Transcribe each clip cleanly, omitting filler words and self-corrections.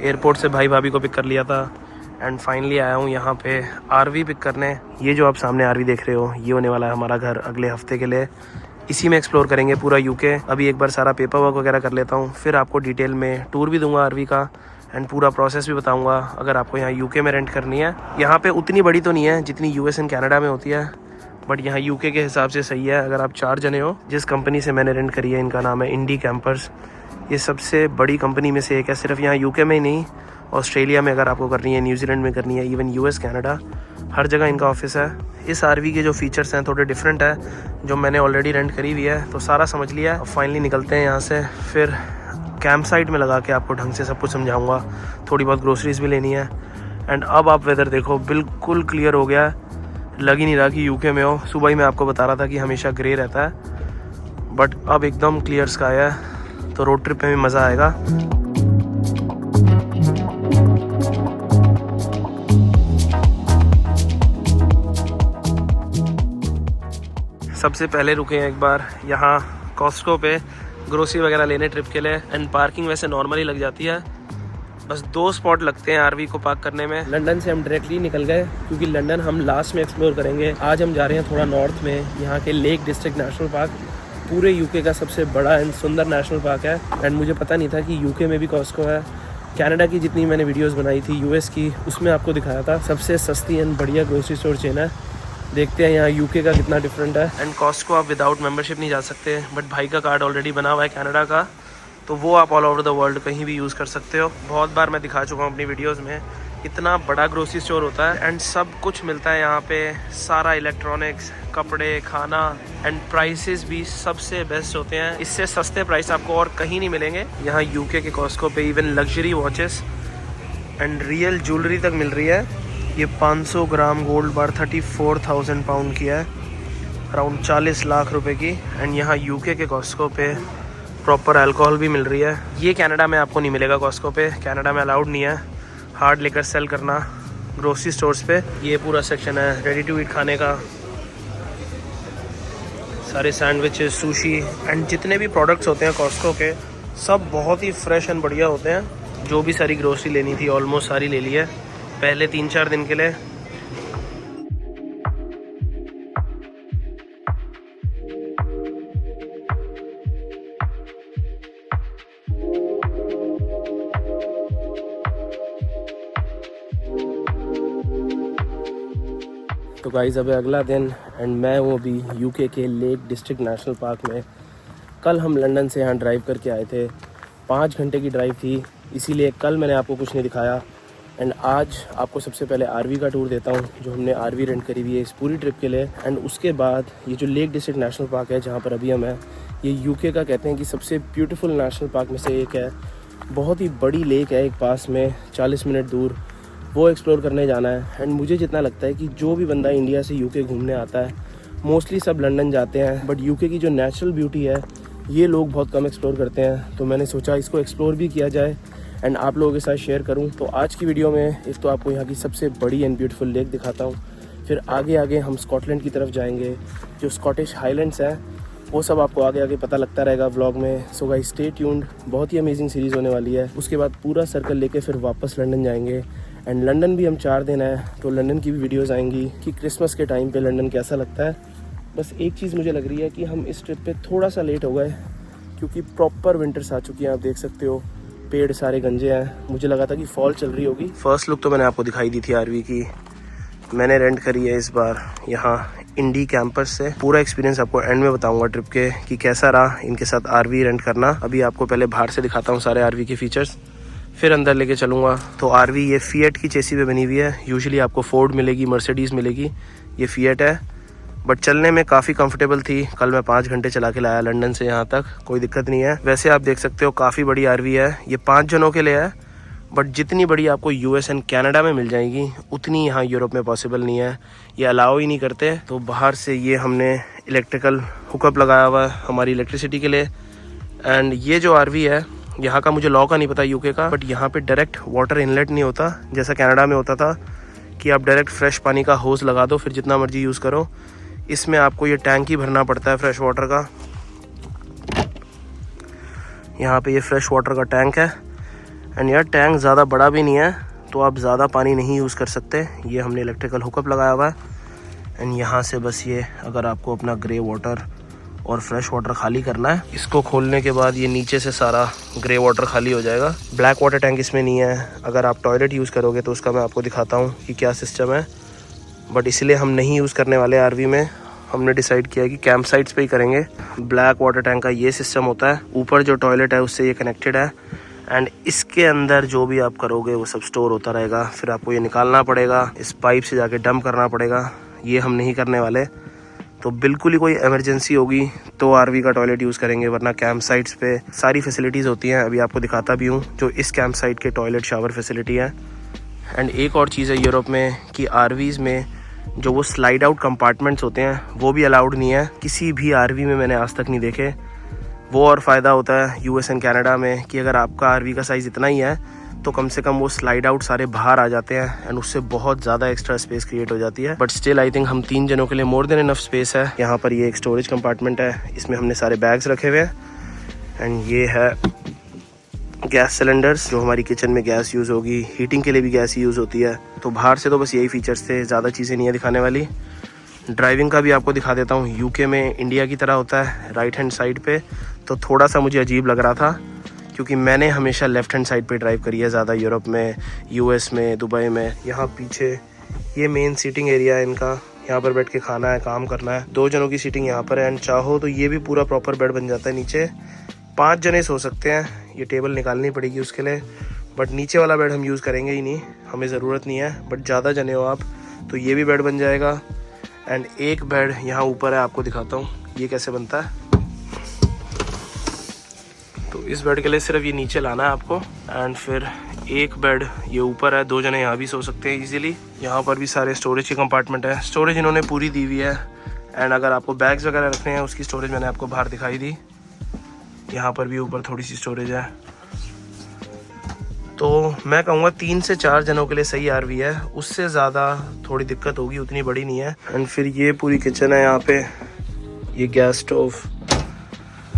Airport से भाई भाभी को पिक कर लिया था एंड फाइनली आया हूँ यहाँ पे आरवी पिक करने। ये जो आप सामने आरवी देख रहे हो ये होने वाला है हमारा घर अगले हफ्ते के लिए। इसी में एक्सप्लोर करेंगे पूरा यूके। अभी एक बार सारा पेपर वर्क वगैरह कर लेता हूँ, फिर आपको डिटेल में टूर भी दूंगा आरवी का एंड पूरा प्रोसेस भी बताऊंगा। अगर आपको यहाँ यूके में रेंट करनी है, यहाँ पे उतनी बड़ी तो नहीं है जितनी यूएस एंड कनाडा में होती है, बट यहाँ यूके के हिसाब से सही है। अगर आप 4 जने हो, जिस कंपनी से मैंने रेंट करी है इनका नाम है इंडी कैंपर्स। ये सबसे बड़ी कंपनी में से एक है, सिर्फ यहाँ यूके में ही नहीं, ऑस्ट्रेलिया में अगर आपको करनी है, न्यूजीलैंड में करनी है, इवन यूएस कनाडा, हर जगह इनका ऑफिस है। इस आरवी के जो फीचर्स हैं थोड़े डिफरेंट है, जो मैंने ऑलरेडी रेंट करी हुई है, तो सारा समझ लिया है। फाइनली निकलते हैं यहाँ से, फिर कैंप साइट में लगा के आपको ढंग से सब कुछ समझाऊंगा। थोड़ी बहुत ग्रोसरीज भी लेनी है। एंड अब आप वेदर देखो, बिल्कुल क्लियर हो गया है, लग ही नहीं रहा कि यूके में हो। सुबह ही मैं आपको बता रहा था कि हमेशा ग्रे रहता है, बट अब एकदम क्लियर स्काई है, तो रोड ट्रिप में भी मज़ा आएगा। सबसे पहले रुके हैं एक बार यहाँ कॉस्को पे ग्रोसरी वगैरह लेने ट्रिप के लिए। एंड पार्किंग वैसे नॉर्मली लग जाती है, बस 2 स्पॉट लगते हैं आरवी को पार्क करने में। लंदन से हम डायरेक्टली निकल गए, क्योंकि लंदन हम लास्ट में एक्सप्लोर करेंगे। आज हम जा रहे हैं थोड़ा नॉर्थ में, यहाँ के लेक डिस्ट्रिक्ट नेशनल पार्क पूरे यूके का सबसे बड़ा एंड सुंदर नेशनल पार्क है। एंड मुझे पता नहीं था कि यूके में भी कॉस्को है। कनाडा की जितनी मैंने वीडियोस बनाई थी यूएस की, उसमें आपको दिखाया था सबसे सस्ती एंड बढ़िया ग्रोसरी स्टोर चेन है। देखते हैं यहाँ यूके का कितना डिफरेंट है। एंड कॉस्को आप विदाउट मेंबरशिप नहीं जा सकते, बट भाई का कार्ड ऑलरेडी बना हुआ है कनाडा का, तो वो आप ऑल ओवर द वर्ल्ड कहीं भी यूज़ कर सकते हो। बहुत बार मैं दिखा चुका हूँ अपनी वीडियोज़ में, इतना बड़ा ग्रोसरी स्टोर होता है एंड सब कुछ मिलता है यहाँ पे, सारा इलेक्ट्रॉनिक्स, कपड़े, खाना, एंड प्राइसेस भी सबसे बेस्ट होते हैं। इससे सस्ते प्राइस आपको और कहीं नहीं मिलेंगे। यहाँ यूके के कॉस्को पे even luxury watches and real jewellery तक मिल रही है। ये 500 ग्राम गोल्ड बार 34,000 पाउंड की है, अराउंड 40 लाख रुपए की। एंड यहाँ यूके के कॉस्को पे प्रॉपर अल्कोहल भी मिल रही है। ये कनाडा में आपको नहीं मिलेगा कॉस्को पे, कनाडा में अलाउड नहीं है हार्ड लिकर सेल करना ग्रोसरी स्टोर्स पे। ये पूरा सेक्शन है रेडी टू ईट खाने का, सारे सैंडविचेस, सुशी एंड जितने भी प्रोडक्ट्स होते हैं कॉस्को के, सब बहुत ही फ्रेश एंड बढ़िया होते हैं। जो भी सारी ग्रोसरी लेनी थी ऑलमोस्ट सारी ले ली है पहले 3-4 दिन के लिए। तो गाइस अब अगला दिन एंड मैं वो भी यूके के लेक डिस्ट्रिक्ट नेशनल पार्क में। कल हम लंदन से यहाँ ड्राइव करके आए थे, 5 घंटे की ड्राइव थी, इसीलिए कल मैंने आपको कुछ नहीं दिखाया। एंड आज आपको सबसे पहले आरवी का टूर देता हूँ, जो हमने आरवी रेंट करी हुई है इस पूरी ट्रिप के लिए। एंड उसके बाद ये जो लेक डिस्ट्रिक्ट नेशनल पार्क है जहाँ पर अभी हम हैं, ये यूके का कहते हैं कि सबसे ब्यूटीफुल नेशनल पार्क में से एक है। बहुत ही बड़ी लेक है एक पास में, 40 मिनट दूर, वो एक्सप्लोर करने जाना है। एंड मुझे जितना लगता है कि जो भी बंदा इंडिया से यूके घूमने आता है, मोस्टली सब लंदन जाते हैं, बट यूके की जो नेचुरल ब्यूटी है ये लोग बहुत कम एक्सप्लोर करते हैं। तो मैंने सोचा इसको एक्सप्लोर भी किया जाए एंड आप लोगों के साथ शेयर करूं। तो आज की वीडियो में एक तो आपको यहाँ की सबसे बड़ी एंड ब्यूटीफुल लेक दिखाता हूँ, फिर आगे आगे हम स्कॉटलैंड की तरफ जाएंगे, जो स्कॉटिश हाईलैंड्स हैं वो सब आपको आगे आगे पता लगता रहेगा व्लॉग में। सो गाइस स्टे ट्यून्ड, बहुत ही अमेजिंग सीरीज़ होने वाली है। उसके बाद पूरा सर्कल लेके फिर वापस लंदन जाएंगे। एंड लंदन भी हम 4 दिन है, तो लंदन की भी वीडियोज़ आएंगी कि क्रिसमस के टाइम पे लंदन कैसा लगता है। बस एक चीज़ मुझे लग रही है कि हम इस ट्रिप पे थोड़ा सा लेट हो गए, क्योंकि प्रॉपर विंटर्स आ चुकी हैं। आप देख सकते हो पेड़ सारे गंजे हैं, मुझे लगा था कि फॉल चल रही होगी। फर्स्ट लुक तो मैंने आपको दिखाई दी थी आरवी की, मैंने रेंट करी है इस बार यहाँ इंडी कैंपस से। पूरा एक्सपीरियंस आपको एंड में बताऊंगा ट्रिप के कि कैसा रहा इनके साथ आरवी रेंट करना। अभी आपको पहले बाहर से दिखाता हूँ सारे आरवी के फीचर्स, फिर अंदर लेके चलूँगा। तो आरवी ये फिएट की चेसी पे बनी हुई है। यूजुअली आपको फोर्ड मिलेगी, मर्सिडीज़ मिलेगी, ये फिएट है, बट चलने में काफ़ी कंफर्टेबल थी। कल मैं 5 घंटे चला के लाया लंदन से यहाँ तक, कोई दिक्कत नहीं है। वैसे आप देख सकते हो काफ़ी बड़ी आरवी है, ये 5 जनों के लिए है, बट जितनी बड़ी आपको यूएस एंड कनाडा में मिल जाएगी उतनी यहाँ यूरोप में पॉसिबल नहीं है, ये अलाउ ही नहीं करते। तो बाहर से ये हमने इलेक्ट्रिकल हुकअप लगाया हुआ है हमारी इलेक्ट्रिसिटी के लिए। एंड ये जो आरवी है यहाँ का, मुझे लॉ का नहीं पता यूके का, बट यहाँ पे डायरेक्ट वाटर इनलेट नहीं होता जैसा कनाडा में होता था कि आप डायरेक्ट फ्रेश पानी का होज लगा दो फिर जितना मर्जी यूज़ करो। इसमें आपको ये टैंक ही भरना पड़ता है फ्रेश वाटर का। यहाँ पे ये फ्रेश वाटर का टैंक है एंड यार टैंक ज़्यादा बड़ा भी नहीं है, तो आप ज़्यादा पानी नहीं यूज़ कर सकते। ये हमने इलेक्ट्रिकल हुकअप लगाया हुआ है एंड यहाँ से बस ये अगर आपको अपना ग्रे वाटर और फ्रेश वाटर खाली करना है, इसको खोलने के बाद ये नीचे से सारा ग्रे वाटर खाली हो जाएगा। ब्लैक वाटर टैंक इसमें नहीं है। अगर आप टॉयलेट यूज़ करोगे तो उसका मैं आपको दिखाता हूँ कि क्या सिस्टम है, बट इसलिए हम नहीं यूज़ करने वाले आरवी में। हमने डिसाइड किया कि कैंप साइट्स पे ही करेंगे। ब्लैक वाटर टैंक का ये सिस्टम होता है, ऊपर जो टॉयलेट है उससे ये कनेक्टेड है एंड इसके अंदर जो भी आप करोगे वो सब स्टोर होता रहेगा। फिर आपको ये निकालना पड़ेगा, इस पाइप से जाके डंप करना पड़ेगा। ये हम नहीं करने वाले। तो बिल्कुल ही कोई इमरजेंसी होगी तो आरवी का टॉयलेट यूज़ करेंगे, वरना कैंप साइट्स पे सारी फैसिलिटीज़ होती हैं। अभी आपको दिखाता भी हूँ जो इस कैंप साइट के टॉयलेट शावर फैसिलिटी है। एंड एक और चीज़ है यूरोप में कि आरवीज़ में जो वो स्लाइड आउट कंपार्टमेंट्स होते हैं वो भी अलाउड नहीं है। किसी भी आरवी में मैंने आज तक नहीं देखे। वो और फ़ायदा होता है यूएस एंड कनाडा में कि अगर आपका आरवी का साइज़ इतना ही है तो कम से कम वो स्लाइड आउट सारे बाहर आ जाते हैं एंड उससे बहुत ज़्यादा एक्स्ट्रा स्पेस क्रिएट हो जाती है। बट स्टिल आई थिंक हम 3 जनों के लिए मोर देन इनफ स्पेस है। यहाँ पर ये एक स्टोरेज कंपार्टमेंट है, इसमें हमने सारे बैग्स रखे हुए हैं एंड ये है गैस सिलेंडर्स जो हमारी किचन में गैस यूज़ होगी, हीटिंग के लिए भी गैस यूज़ होती है। तो बाहर से तो बस यही फीचर्स थे, ज़्यादा चीज़ें नहीं है दिखाने वाली। ड्राइविंग का भी आपको दिखा देता हूँ। यूके में इंडिया की तरह होता है राइट हैंड साइड पे, तो थोड़ा सा मुझे अजीब लग रहा था क्योंकि मैंने हमेशा लेफ़्ट हैंड साइड पे ड्राइव करी है ज़्यादा, यूरोप में, यूएस में, दुबई में। यहाँ पीछे ये मेन सीटिंग एरिया है इनका, यहाँ पर बैठ के खाना है, काम करना है। 2 जनों की सीटिंग यहाँ पर है एंड चाहो तो ये भी पूरा प्रॉपर बेड बन जाता है। नीचे 5 जने सो सकते हैं। ये टेबल निकालनी पड़ेगी उसके लिए, बट नीचे वाला बेड हम यूज़ करेंगे ही नहीं, हमें ज़रूरत नहीं है। बट ज़्यादा जने हो आप तो ये भी बेड बन जाएगा। एंड एक बेड यहाँ ऊपर है, आपको दिखाता हूँ ये कैसे बनता है। तो इस बेड के लिए सिर्फ ये नीचे लाना है आपको एंड फिर एक बेड ये ऊपर है। 2 जने यहाँ भी सो सकते हैं इजीली। यहाँ पर भी सारे स्टोरेज के कंपार्टमेंट है, स्टोरेज इन्होंने पूरी दी हुई है। एंड अगर आपको बैग्स वगैरह रखने हैं उसकी स्टोरेज मैंने आपको बाहर दिखाई दी। यहाँ पर भी ऊपर थोड़ी सी स्टोरेज है। तो मैं कहूँगा 3 से 4 जनों के लिए सही आरवी है, उससे ज़्यादा थोड़ी दिक्कत होगी, उतनी बड़ी नहीं है। एंड फिर ये पूरी किचन है, यहाँ पे ये gas stove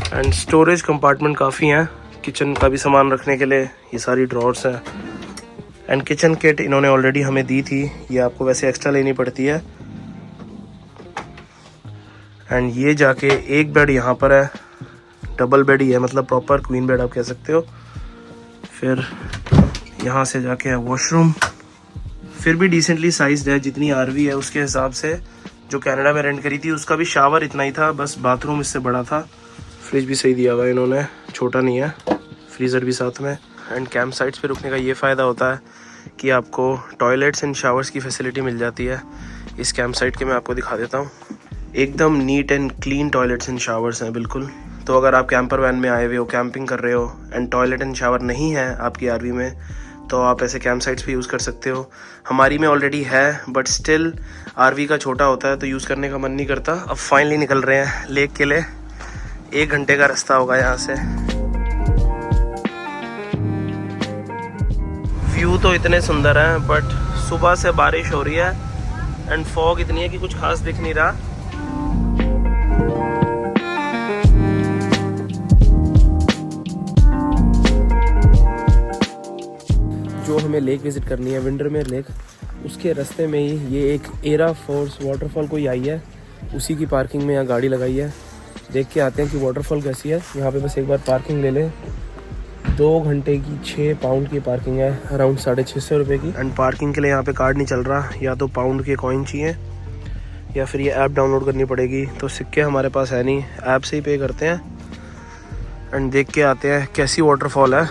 and storage compartment काफ़ी हैं किचन का भी सामान रखने के लिए। ये सारी ड्रॉर्स हैं एंड किचन किट इन्होंने ऑलरेडी हमें दी थी, ये आपको वैसे एक्स्ट्रा लेनी पड़ती है। एंड ये जाके एक बेड यहाँ पर है, डबल बेड ही है, मतलब प्रॉपर क्वीन बेड आप कह सकते हो। फिर यहाँ से जाके है वॉशरूम, फिर भी डिसेंटली साइज्ड है, जितनी आरवी है उसके हिसाब से। जो कनाडा में रेंट करी थी उसका भी शावर इतना ही था, बस बाथरूम इससे बड़ा था। फ्रिज भी सही दिया हुआ है इन्होंने, छोटा नहीं है, फ्रीज़र भी साथ में। एंड कैंप साइट्स पे रुकने का ये फ़ायदा होता है कि आपको टॉयलेट्स एंड शावर्स की फैसिलिटी मिल जाती है। इस कैंप साइट के मैं आपको दिखा देता हूँ, एकदम neat and clean toilets and showers हैं बिल्कुल। तो अगर आप कैंपर वैन में आए हुए हो, कैंपिंग कर रहे हो एंड टॉयलेट एंड शावर नहीं है आपकी आरवी में, तो आप ऐसे कैंप साइट्स पे यूज़ कर सकते हो। हमारी में ऑलरेडी है, बट स्टिल आरवी का छोटा होता है तो यूज़ करने का मन नहीं करता। अब फाइनली निकल रहे हैं लेक के लिए, 1 घंटे का रास्ता होगा यहाँ से। व्यू तो इतने सुंदर हैं, बट सुबह से बारिश हो रही है एंड फॉग इतनी है कि कुछ खास दिख नहीं रहा। जो हमें लेक विज़िट करनी है, विंडरमेयर लेक, उसके रास्ते में ही ये एक एरा फोर्स वाटरफॉल कोई आई है, उसी की पार्किंग में यहाँ गाड़ी लगाई है। देख के आते हैं कि वाटरफॉल कैसी है। यहाँ पे बस एक बार पार्किंग ले लें। 2 घंटे की 6 पाउंड की पार्किंग है, अराउंड 650 रुपये की। एंड पार्किंग के लिए यहाँ पे कार्ड नहीं चल रहा, या तो पाउंड के कॉइन चाहिए या फिर ये ऐप डाउनलोड करनी पड़ेगी। तो सिक्के हमारे पास है नहीं, ऐप से ही पे करते हैं। एंड देख के आते हैं कैसी वाटरफॉल है।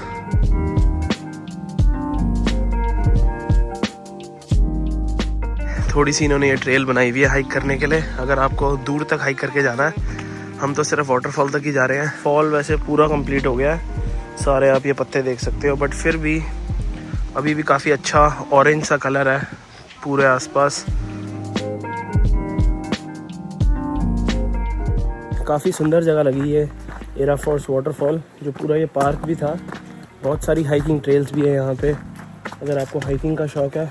थोड़ी सी इन्होंने ये ट्रेल बनाई हुई है हाइक करने के लिए, अगर आपको दूर तक हाइक करके जाना है। हम तो सिर्फ वाटरफॉल तक ही जा रहे हैं। फॉल वैसे पूरा कंप्लीट हो गया है, सारे आप ये पत्ते देख सकते हो, बट फिर भी अभी भी काफ़ी अच्छा ऑरेंज सा कलर है पूरे आसपास। काफ़ी सुंदर जगह लगी है एरा फोर्स वाटरफॉल, जो पूरा ये पार्क भी था। बहुत सारी हाइकिंग ट्रेल्स भी है यहाँ पे, अगर आपको हाइकिंग का शौक़ है।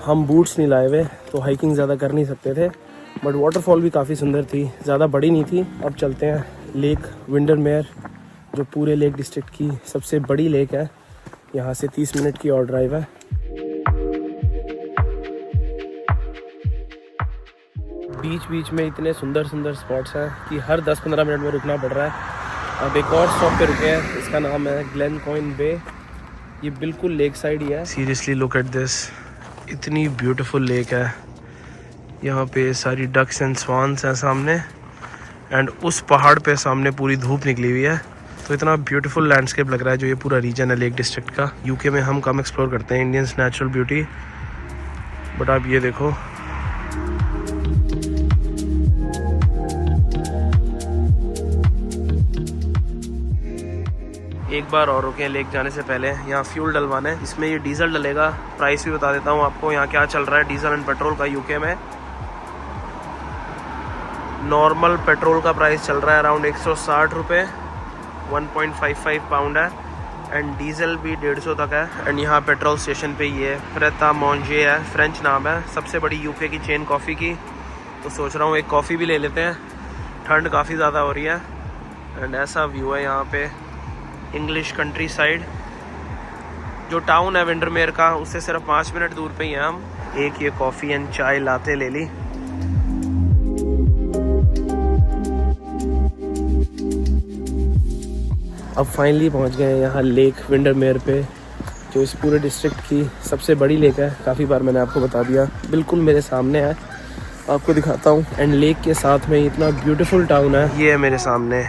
हम बूट्स नहीं लाए हुए तो हाइकिंग ज़्यादा कर नहीं सकते थे, बट वाटरफॉल भी काफ़ी सुंदर थी, ज़्यादा बड़ी नहीं थी। अब चलते हैं लेक विंडरमेयर, जो पूरे लेक डिस्ट्रिक्ट की सबसे बड़ी लेक है। यहाँ से 30 मिनट की और ड्राइव है। बीच बीच में इतने सुंदर सुंदर स्पॉट्स हैं कि हर 10-15 मिनट में रुकना पड़ रहा है। अब एक और स्टॉप पे रुके हैं, इसका नाम है ग्लेनकॉइन बे। ये बिल्कुल लेक साइड ही है। सीरियसली लुक एट दिस, इतनी ब्यूटीफुल लेक है। यहाँ पे सारी डक्स एंड स्वान्स हैं सामने, एंड उस पहाड़ पे सामने पूरी धूप निकली हुई है। तो इतना ब्यूटीफुल लैंडस्केप लग रहा है जो ये पूरा रीजन है लेक डिस्ट्रिक्ट का। यूके में हम कम एक्सप्लोर करते हैं इंडियंस नेचुरल ब्यूटी, बट आप ये देखो। एक बार और रुके लेक जाने से पहले, यहाँ फ्यूल डलवाना है। इसमें ये डीजल डलेगा। प्राइस भी बता देता हूँ आपको यहाँ क्या चल रहा है डीजल एंड पेट्रोल का यूके में। नॉर्मल पेट्रोल का प्राइस चल रहा है अराउंड 160 रुपये, 1.55 पाउंड है, एंड डीजल भी 150 तक है। एंड यहाँ पेट्रोल स्टेशन पे ये प्रेट आ मांजे है, फ्रेंच नाम है, सबसे बड़ी यूके की चेन कॉफ़ी की। तो सोच रहा हूँ एक कॉफ़ी भी ले लेते हैं, ठंड काफ़ी ज़्यादा हो रही है। एंड ऐसा व्यू है यहाँ पे इंग्लिश कंट्री साइड। जो टाउन है विंडरमेयर का, उससे सिर्फ 5 मिनट दूर पे ही हैं हम। एक ये कॉफ़ी एंड चाय लाते ले ली। अब फाइनली पहुंच गए हैं यहाँ लेक विंडरमेयर पे, जो इस पूरे डिस्ट्रिक्ट की सबसे बड़ी लेक है। काफ़ी बार मैंने आपको बता दिया, बिल्कुल मेरे सामने है, आपको दिखाता हूँ। एंड लेक के साथ में इतना ब्यूटीफुल टाउन है। ये है मेरे सामने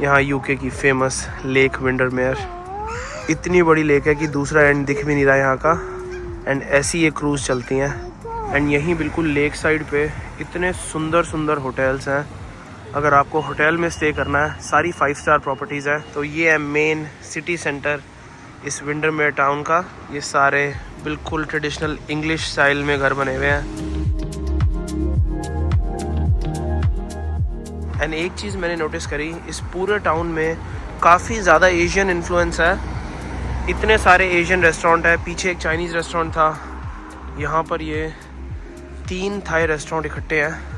यहाँ यूके की फेमस लेक विंडरमेयर। इतनी बड़ी लेक है कि दूसरा एंड दिख भी नहीं रहा यहाँ का। एंड ऐसी ये क्रूज़ चलती हैं। एंड यहीं बिल्कुल लेक साइड पे इतने सुंदर सुंदर होटल्स हैं। अगर आपको होटल में स्टे करना है, सारी 5 स्टार प्रॉपर्टीज़ है। तो ये है मेन सिटी सेंटर इस विंडरमेयर टाउन का। ये सारे बिल्कुल ट्रेडिशनल इंग्लिश स्टाइल में घर बने हुए हैं। एंड एक चीज़ मैंने नोटिस करी, इस पूरे टाउन में काफ़ी ज़्यादा एशियन इन्फ्लुएंस है। इतने सारे एशियन रेस्टोरेंट है। पीछे एक चाइनीज़ रेस्टोरेंट था, यहाँ पर ये 3 थाई रेस्टोरेंट इकट्ठे हैं।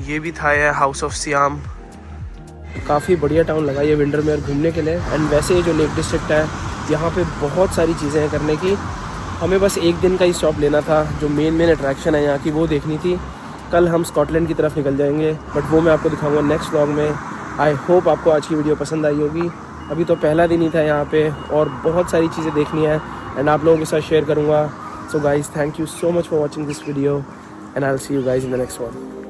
ये भी थाई है, हाउस ऑफ सियाम। काफ़ी बढ़िया टाउन लगा ये विंडरमेयर घूमने के लिए। एंड वैसे ये जो लेक डिस्ट्रिक्ट है, यहाँ पे बहुत सारी चीज़ें हैं करने की। हमें बस एक दिन का ही स्टॉप लेना था। जो मेन अट्रैक्शन है यहाँ की वो देखनी थी। कल हम स्कॉटलैंड की तरफ निकल जाएंगे, बट वो मैं आपको दिखाऊंगा नेक्स्ट व्लॉग में। आई होप आपको आज की वीडियो पसंद आई होगी। अभी तो पहला दिन ही था यहाँ पे, और बहुत सारी चीज़ें देखनी है एंड आप लोगों के साथ शेयर करूँगा। So guys, thank you so much for watching this video, and I will see you guys in the next one.